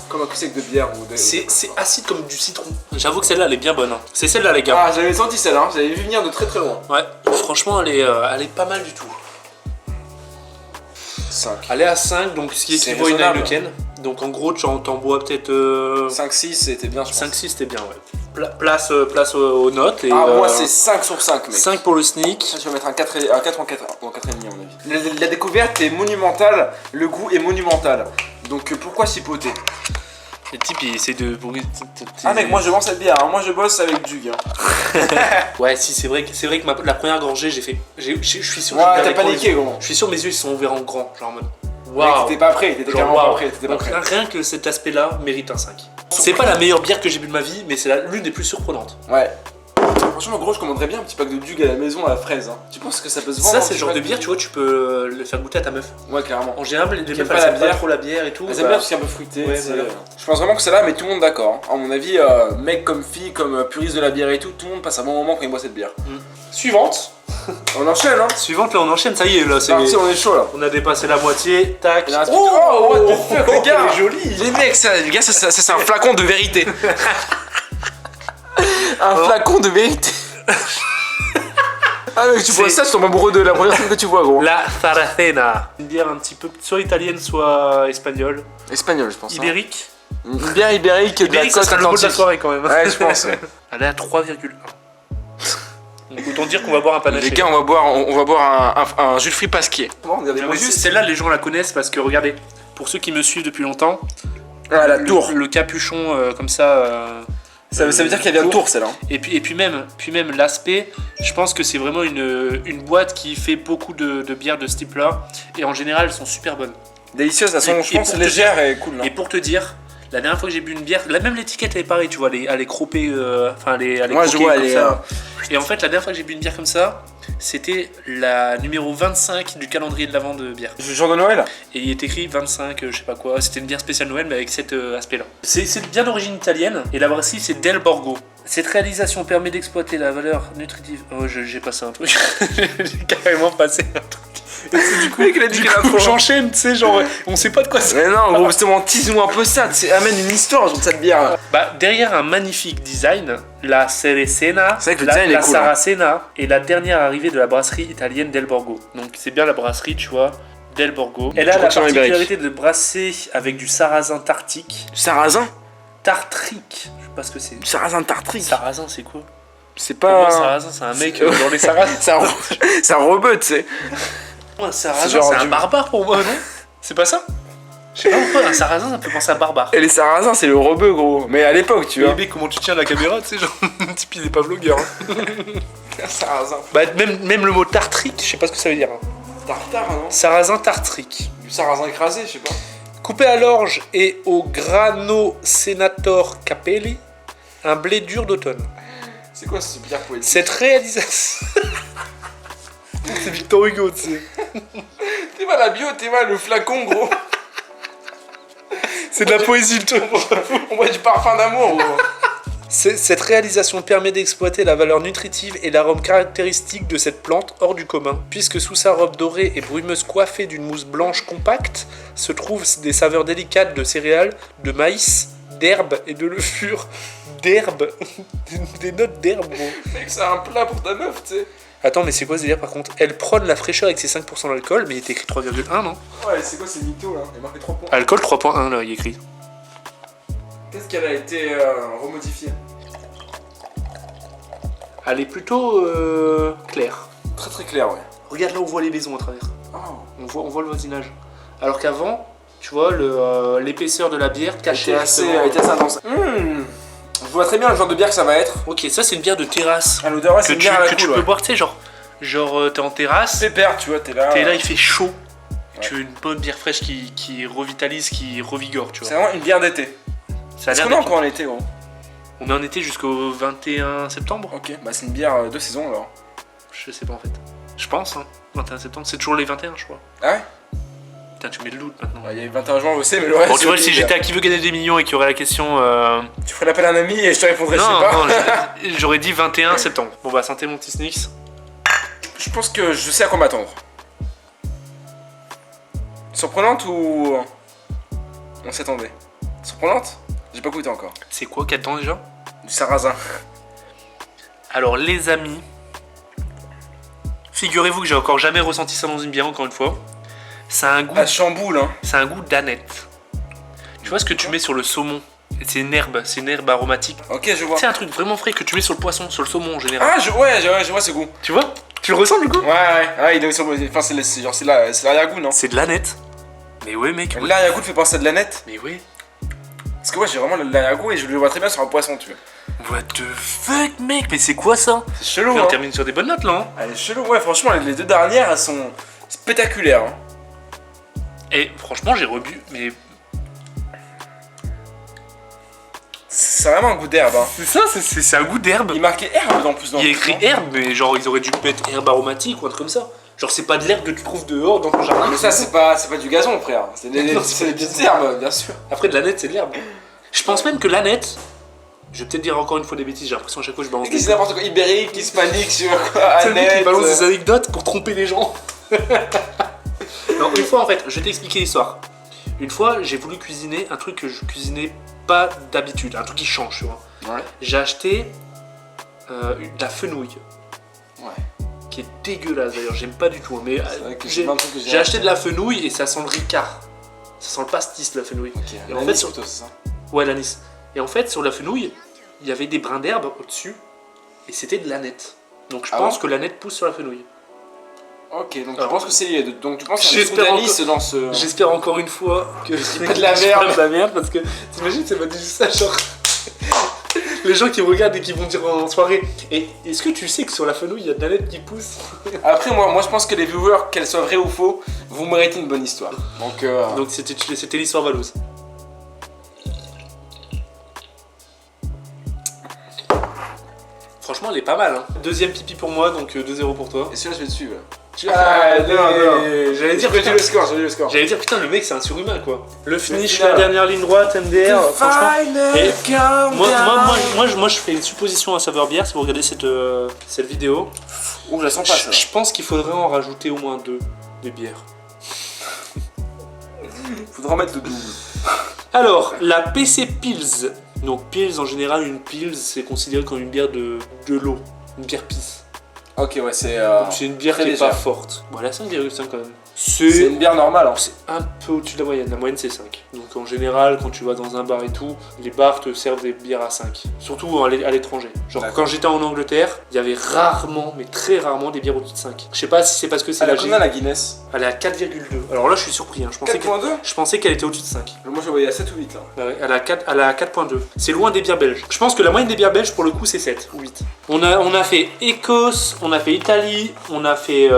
comme un coup sec de bière ou de. C'est acide comme du citron. J'avoue que celle-là, elle est bien bonne. Hein. C'est celle-là, les gars. Ah, j'avais senti celle-là, hein. J'avais vu venir de très très loin. Ouais, franchement, elle est pas mal du tout. 5. Elle est à 5, donc ce qui C'est équivaut à une raisonnable. Heineken. Donc en gros, t'en bois peut-être 5-6, c'était bien, je pense. 5-6, c'était bien, ouais. Place aux notes. Et, Ah, moi c'est 5 sur 5, mec. 5 pour le sneak. Ça, je vais mettre un 4 ou un 4 ou un 4,5 à mon avis. La découverte est monumentale, le goût est monumental. Donc pourquoi chipoter? Le type, il essaie de. Ah mec, moi je vends cette bière, hein. Moi je bosse avec Dug. Hein. Ouais, si, c'est vrai que la première gorgée, j'ai fait. Je suis sûr. Ouais, j'ai t'as ouvert les paniqué yeux. gros. Je suis sûr, mes yeux ils sont ouverts en grand. Genre en mode. Mec, Waouh! t'étais pas prêt, t'étais Genre, carrément pas waouh. prêt, t'étais pas Donc, prêt. rien que cet aspect-là mérite un 5. C'est pas la meilleure bière que j'ai bu de ma vie, mais c'est l'une des plus surprenantes. Ouais. Franchement, gros, je commanderais bien un petit pack de Dug à la maison à la fraise. Hein. Tu penses que ça peut se vendre? Ça, un c'est le petit genre de pack bière, tu vois, tu peux le faire goûter à ta meuf. Ouais, clairement. En général, les Qui meufs, aiment elles pas la aiment pas bière. trop la bière et tout. Elles bah, aiment bien parce que c'est un peu fruité. ouais, tu sais. voilà. Je pense vraiment que c'est là, mais tout le monde d'accord. Hein. À mon avis, mec comme fille, comme puriste de la bière et tout le monde passe un bon moment quand il boit cette bière. Suivante. On enchaîne, hein. Suivante, là, on enchaîne, ça y est, là, C'est parti, on est chaud là. On a dépassé la moitié, tac. Il en reste plus que- Oh, what the fuck, les gars. elle est jolie. Les mecs, les gars, ça, c'est un flacon de vérité. Un flacon de vérité. Ah mec, tu vois ça, tu tombes amoureux de la première chose que tu vois, gros. La Saracena. Une bière un petit peu soit italienne, soit espagnole. Espagnol, je pense. Hein. Ibérique. Une bière ibérique de la Ibérique, ça côte sera le mot de la atlantique. soirée quand même. Ouais, je pense. Ouais. Elle est à 3,1. Donc autant dire qu'on va boire un panaché. Les gars, on va boire un jus de fruits pasquier. Regardez, Ah oui, celle-là, les gens la connaissent parce que regardez, pour ceux qui me suivent depuis longtemps, Ah, la tour. le capuchon comme ça. Ça veut dire qu'elle vient de tour, celle-là. Et puis même l'aspect, je pense que c'est vraiment une boîte qui fait beaucoup de bières de ce type-là. Et en général, elles sont super bonnes. Délicieuse, elles sont, Et je pense, pour te légères et cool. Et pour te dire, la dernière fois que j'ai bu une bière, même l'étiquette elle est pareille, tu vois, elle est croppée, enfin elle est Moi, je croquée vois, comme elle est, ça. Et en fait, la dernière fois que j'ai bu une bière comme ça, c'était la numéro 25 du calendrier de l'avant de bière. Jour de Noël. Et il est écrit 25, je sais pas quoi, c'était une bière spéciale Noël, mais avec cet aspect-là. C'est bien d'origine italienne, et la brasserie c'est Del Borgo. Cette réalisation permet d'exploiter la valeur nutritive. Oh, j'ai passé un truc. J'ai carrément passé un truc. Et c'est du coup, Mec, il a dit qu'il a trop. j'enchaîne, tu sais, genre, on sait pas de quoi c'est. Mais non, gros, justement, tease-nous un peu ça. Amène une histoire, genre, de cette bière. Bah, derrière un magnifique design, la Ceresena, C'est vrai que le la, design est la cool, hein. Saracena est la dernière arrivée de la brasserie italienne Del Borgo. Donc c'est bien la brasserie, tu vois, Del Borgo. Elle a la Production ibérique. particularité de brasser avec du sarrasin tartique. Du sarrasin. Tartrique, je sais pas ce que c'est. Du sarrasin tartrique. Sarrasin, c'est quoi? C'est Pour moi, pas. sarrasin, c'est un mec dans les sarrasins. C'est un rebeu, tu sais. Un sarrasin, genre c'est un du- barbare pour moi, non? C'est pas ça? Je sais pas pourquoi, un sarrasin, ça peut penser à barbare. Et les sarrasins, c'est le rebeu, gros. Mais à l'époque, tu vois. Bébé, comment tu tiens la caméra, tu sais, genre, le type il est pas vlogueur. Hein. Un sarrasin. Bah, même le mot tartrique, je sais pas ce que ça veut dire. Hein. Tartare, non? Sarrasin tartrique. Du sarrasin écrasé, je sais pas. Coupé à l'orge et au grano senator capelli, un blé dur d'automne. C'est quoi ce bière poétique? Cette réalisation. C'est Victor Hugo, tu sais. T'es mal la bio, t'es mal le flacon, gros. C'est de la poésie, le truc. On voit du parfum d'amour, gros. Cette réalisation permet d'exploiter la valeur nutritive et l'arôme caractéristique de cette plante hors du commun, puisque sous sa robe dorée et brumeuse coiffée d'une mousse blanche compacte se trouvent des saveurs délicates de céréales, de maïs, d'herbes et de levure d'herbe. Des notes d'herbe, gros. Mec, c'est un plat pour ta meuf, tu sais. Attends, mais c'est quoi ce délire par contre? Elle prône la fraîcheur avec ses 5% d'alcool, mais il est écrit 3,1, non? Ouais, c'est quoi ces mythos là? Il a marqué 3 points. Alcool 3,1 là, il est écrit. Qu'est-ce qu'elle a été remodifiée? Elle est plutôt claire. Très très clair, ouais. Regarde là, on voit les maisons à travers. Oh. On voit le voisinage. Alors qu'avant, tu vois, l'épaisseur de la bière cachait Elle était justement- assez intense. Je vois très bien le genre de bière que ça va être. Ok, ça c'est une bière de terrasse. À l'odeur, ouais, Que c'est une tu, bière à la que tu cool, peux ouais. boire, tu sais, genre t'es en terrasse, Pépère, tu vois, t'es là. il fait chaud. Tu veux une bonne bière fraîche qui revitalise, qui revigore, tu C'est vois. vraiment une bière d'été. Ça a Est-ce l'air qu'on est d'être- encore en été, gros? On est en été jusqu'au 21 septembre. Ok, bah c'est une bière de saison alors. Je sais pas en fait. Je pense, hein. 21 septembre, c'est toujours les 21, je crois. Ah ouais? Putain, tu mets le doute maintenant. Il y a eu 21 juin, je sais, mais le reste. Bon, tu vois, c'est si ok. j'étais à Qui veut gagner des millions et qu'il y aurait la question. Tu ferais l'appel à un ami et je te répondrais, Non, je sais pas. non, j'aurais dit 21 septembre. Bon, bah, santé, mon petit Snicks. Je pense que je sais à quoi m'attendre. Surprenante ou. On s'attendait? Surprenante? J'ai pas goûté encore. C'est quoi, qu'attends déjà? Du sarrasin. Alors, les amis, figurez-vous que j'ai encore jamais ressenti ça dans une bière, encore une fois. Ça a un goût, Ah, chamboule, hein. ça a un goût d'aneth. Tu vois ce que tu mets sur le saumon? C'est une herbe aromatique. Ok, je vois. C'est un truc vraiment frais que tu mets sur le poisson, sur le saumon en général. Ah, je vois ce goût. Tu vois? Tu le ressens du coup? Ouais, il est sur. Enfin, c'est genre, c'est l'arrière-goût, non? C'est de l'aneth. Mais ouais, mec. Ouais. L'arrière-goût te fait penser à de la nette. Mais ouais. Parce que ouais, j'ai vraiment l'arrière-goût et je le vois très bien sur un poisson, tu vois. What the fuck, mec? Mais c'est quoi ça? C'est chelou, Et on hein. termine sur des bonnes notes là, hein. Elle est chelou, ouais, franchement, les deux dernières, elles sont spectaculaires. Hein. Et franchement, j'ai rebu, mais. C'est vraiment un goût d'herbe, hein. C'est ça, c'est un goût d'herbe. Il marquait herbe en plus dans Il y a le écrit truc, non? herbe, mais genre ils auraient dû mettre herbe aromatique ou un truc comme ça. Genre c'est pas de l'herbe que tu trouves dehors dans ton jardin. Mais ça, c'est pas du gazon, frère. C'est des Non, c'est pas du petites herbes, bien sûr. Après de l'aneth, c'est de l'herbe. Je pense même que l'aneth, je vais peut-être dire encore une fois des bêtises, j'ai l'impression à chaque fois que je balance Qu'est-ce des que c'est n'importe quoi? Ibérique, hispanique, tu vois quoi? C'est le mec qui Annette, balance des anecdotes pour tromper les gens. Non, une fois en fait, je vais t'expliquer l'histoire. Une fois, j'ai voulu cuisiner un truc que je cuisinais pas d'habitude, un truc qui change, tu vois. Ouais. J'ai acheté de la fenouil, Ouais. qui est dégueulasse d'ailleurs, j'aime pas du tout. Mais vrai que j'ai c'est plein de trucs que j'ai j'ai acheté de la fenouil et ça sent le ricard. Ça sent le pastis, la fenouil. Ok, Et en en fait, fait, sur- c'est ça. Ouais, l'anis. Et en fait, sur la fenouil, il y avait des brins d'herbe au-dessus et c'était de l'aneth. Donc je Ah pense ouais que l'aneth pousse sur la fenouil. Ok, donc tu Alors, penses que c'est lié. Donc tu penses qu'il y a un j'espère trou d'anis dans ce. J'espère encore une fois que C'est pas de la merde. pas de la merde parce que t'imagines, ça m'a dit juste ça, genre. Les gens qui me regardent et qui vont dire en soirée. Et est-ce que tu sais que sur la fenouil, il y a de l'aneth qui pousse? Après, moi je pense que les viewers, qu'elles soient vraies ou faux, vous méritez une bonne histoire. Donc, Donc c'était l'histoire valouse. Franchement, elle est pas mal. Hein. Deuxième pipi pour moi, donc 2-0 pour toi. et celui-là, je vais dessus. J'allais dire, J'ai le score, j'ai le score. J'allais dire, putain, le mec, c'est un surhumain, quoi. Le finish, final. la dernière ligne droite, MDR, franchement. Et moi, je fais une supposition à saveur bière si vous regardez cette vidéo. Ouh, je la sens pas, ça. Je pense qu'il faudrait en rajouter au moins 2 des bières. Faudra en mettre le double. Alors, la PC Pils. Donc, Pils, en général, une Pils, c'est considéré comme une bière de l'eau. Une bière pisse. Ok, ouais, c'est. Donc, c'est une bière très qui est pas légère. forte. Bon, elle a 5,5 quand même. C'est une bière normale, hein. C'est un peu au-dessus de la moyenne. La moyenne, c'est 5. Donc, en général, quand tu vas dans un bar et tout, les bars te servent des bières à 5. Surtout à l'étranger. Genre, D'accord. quand j'étais en Angleterre, il y avait rarement, mais très rarement, des bières au-dessus de 5. Je sais pas si c'est parce que c'est Elle a la combien la Guinness? Elle est à 4,2. Alors là, je suis surpris. Hein. Je pensais qu'elle était au-dessus de 5. Moi, je voyais à 7 ou 8 là. Ah ouais, elle a 4,2. C'est loin des bières belges. Je pense que la moyenne des bières belges, pour le coup, c'est 7 ou 8. On a fait Écosse, on a fait Italie, on a fait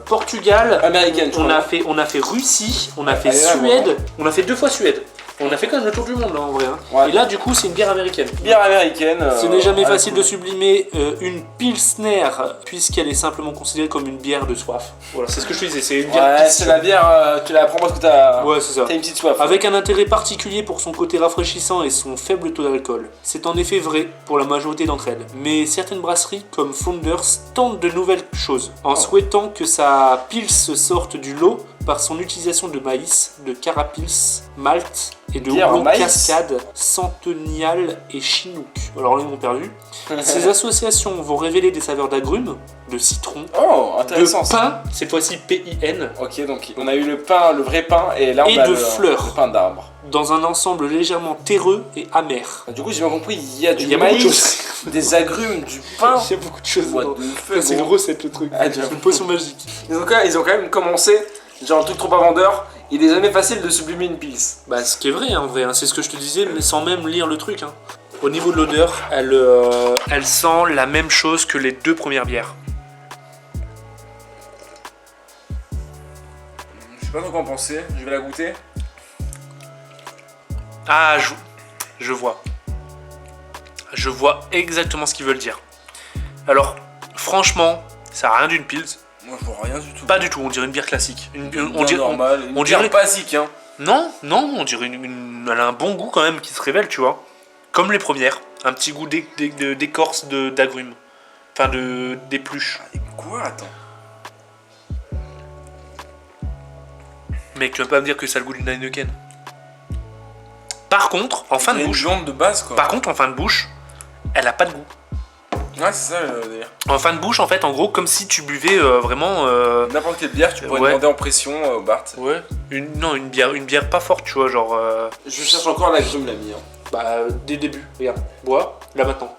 Portugal, Américaine, je on crois. a fait Russie, on a fait Elle est là, Suède, on a fait 2 fois Suède. On a fait quand même le tour du monde là en vrai. Hein. Ouais. Et là, du coup, c'est une bière américaine. Bière américaine. Ce n'est jamais à la facile cool. de sublimer une Pilsner puisqu'elle est simplement considérée comme une bière de soif. Voilà, c'est ce que je te disais, c'est une bière Ouais, pisse. c'est la bière, tu la prends parce que t'as Ouais, c'est ça. une petite soif. Avec un intérêt particulier pour son côté rafraîchissant et son faible taux d'alcool. C'est en effet vrai pour la majorité d'entre elles. Mais certaines brasseries, comme Founders, tentent de nouvelles choses. En souhaitant que sa pils sorte du lot par son utilisation de maïs, de carapils, malt et de Bière en houblon maïs. cascade, centennial et chinook. Alors là, ils m'ont perdu. Ces associations vont révéler des saveurs d'agrumes, de citron, Oh, intéressant de ça. pain, cette fois-ci PIN, Ok, donc on a eu le pain, le vrai pain, et là on Et a de le fleurs. pain d'arbre. dans un ensemble légèrement terreux et amer. Du coup, j'ai bien compris, il y a du Il y a beaucoup de maïs, des agrumes, du pain. Il y a beaucoup de choses What dedans. the fuck, C'est une gros. recette le truc. Ah, C'est une potion magique. Ils ont quand même commencé, genre le truc trop pas vendeur, il est jamais facile de sublimer une pils. Bah, ce qui est vrai en vrai, hein. C'est ce que je te disais, mais sans même lire le truc. Hein. Au niveau de l'odeur, elle sent la même chose que les deux premières bières. Je sais pas trop quoi en penser, je vais la goûter. Ah, je vois. Je vois exactement ce qu'ils veulent dire. Alors, franchement, ça a rien d'une pils. Moi je vois rien du tout. Pas du tout, on dirait une bière classique. on dirait normal, on dirait- basique hein. Non, on dirait elle a un bon goût quand même qui se révèle, tu vois. Comme les premières. Un petit goût d'écorce d'agrumes. Enfin, d'épluches. Quoi, attends. Mec, tu vas pas me dire que ça a le goût d'une Heineken. Par contre, en fin de une bouche, blonde de base quoi. en fin de bouche, elle a pas de goût. Ouais, c'est ça le délire. En fin de bouche, en fait, en gros, comme si tu buvais vraiment. N'importe quelle bière, tu pourrais ouais. demander en pression au Bart. Ouais. Une bière pas forte, tu vois, genre. Je cherche encore l'agrume l'ami. Hein. Bah, dès le début. Regarde, bois, là maintenant.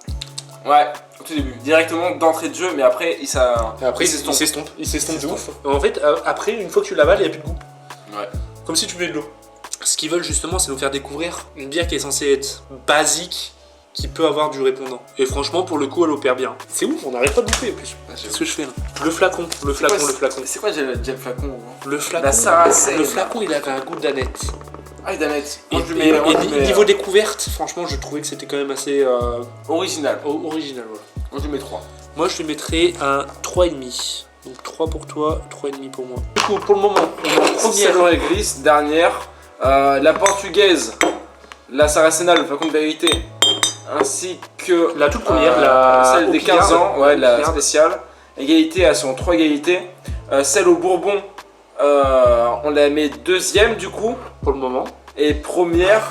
Ouais, au tout début. Directement d'entrée de jeu, mais après il ça. Et après, il s'estompe. Il s'estompe de ouf. En fait, après, une fois que tu l'avales, il n'y a plus de goût. Ouais. Comme si tu buvais de l'eau. Ce qu'ils veulent justement, c'est nous faire découvrir une bière qui est censée être basique, qui peut avoir du répondant. Et franchement, pour le coup, elle opère bien. C'est ouf, on n'arrête pas de bouffer en plus. C'est ce que je fais là. Le flacon. C'est quoi déjà le flacon gros Le flacon. La Saracen. Le flacon, il avait un goût d'aneth. Ah, il Danette. Et, niveau découverte, franchement, je trouvais que c'était quand même assez original. original. Voilà. Moi je lui mets 3. Moi, je lui mettrais un 3,5. Donc 3 pour toi, 3,5 pour moi. Du coup, pour le moment, on est en première. Salon et glisse, dernière. La portugaise, la Saracena, le flacon de vérité, ainsi que La toute première, celle des 15 ans, ouais, la spéciale. Égalité, elles sont 3 égalités. Celle au Bourbon, on la met deuxième du coup. Pour le moment, Et première,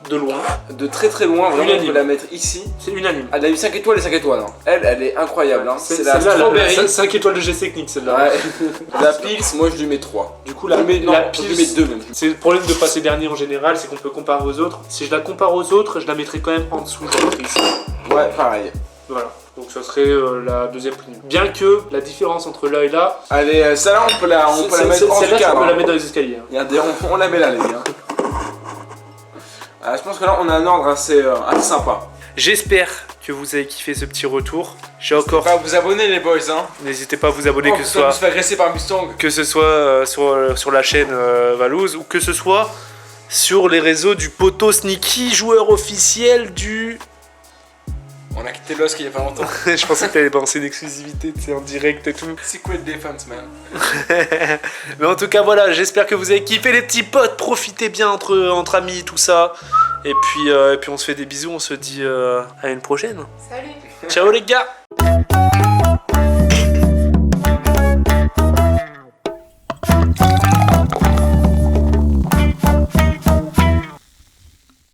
de loin, de très très loin, vraiment on Unanime. peut la mettre ici. c'est unanime. Elle a eu 5 étoiles et 5 étoiles. Hein. Elle est incroyable. Hein. C'est la celle-là, strawberry. 5 étoiles de GC technique celle-là. Ouais. La Pils, moi je lui mets 3. Du coup, la je lui mets, non, la je lui mets 2 même. c'est le problème de passer dernier en général, c'est qu'on peut comparer aux autres. Si je la compare aux autres, je la mettrais quand même en dessous, je la mettrais ici. Ouais, pareil. Voilà. Donc ça serait la deuxième plus nulle. Bien que la différence entre là et là, Allez, celle-là on peut la mettre en celle-là, tout tu cas. peux la mettre dans les escaliers. Hein. Regardez, on la met là les gars. Je pense que là on a un ordre assez sympa. J'espère que vous avez kiffé ce petit retour. J'ai encore. Pas à vous abonner les boys hein. N'hésitez pas à vous abonner, Oh, que ce putain, soit. je me suis fait agresser par Mustang. Que ce soit sur la chaîne Valouz ou que ce soit sur les réseaux du Poto Sneaky, joueur officiel du... On a quitté l'osque il y a pas longtemps. Je pensais que t'allais balancer une exclusivité, tu sais, en direct et tout. C'est quoi le defense man? Mais en tout cas, voilà, j'espère que vous avez kiffé les petits potes. Profitez bien entre amis, tout ça. Et puis on se fait des bisous, on se dit à une prochaine. Salut. Ciao les gars.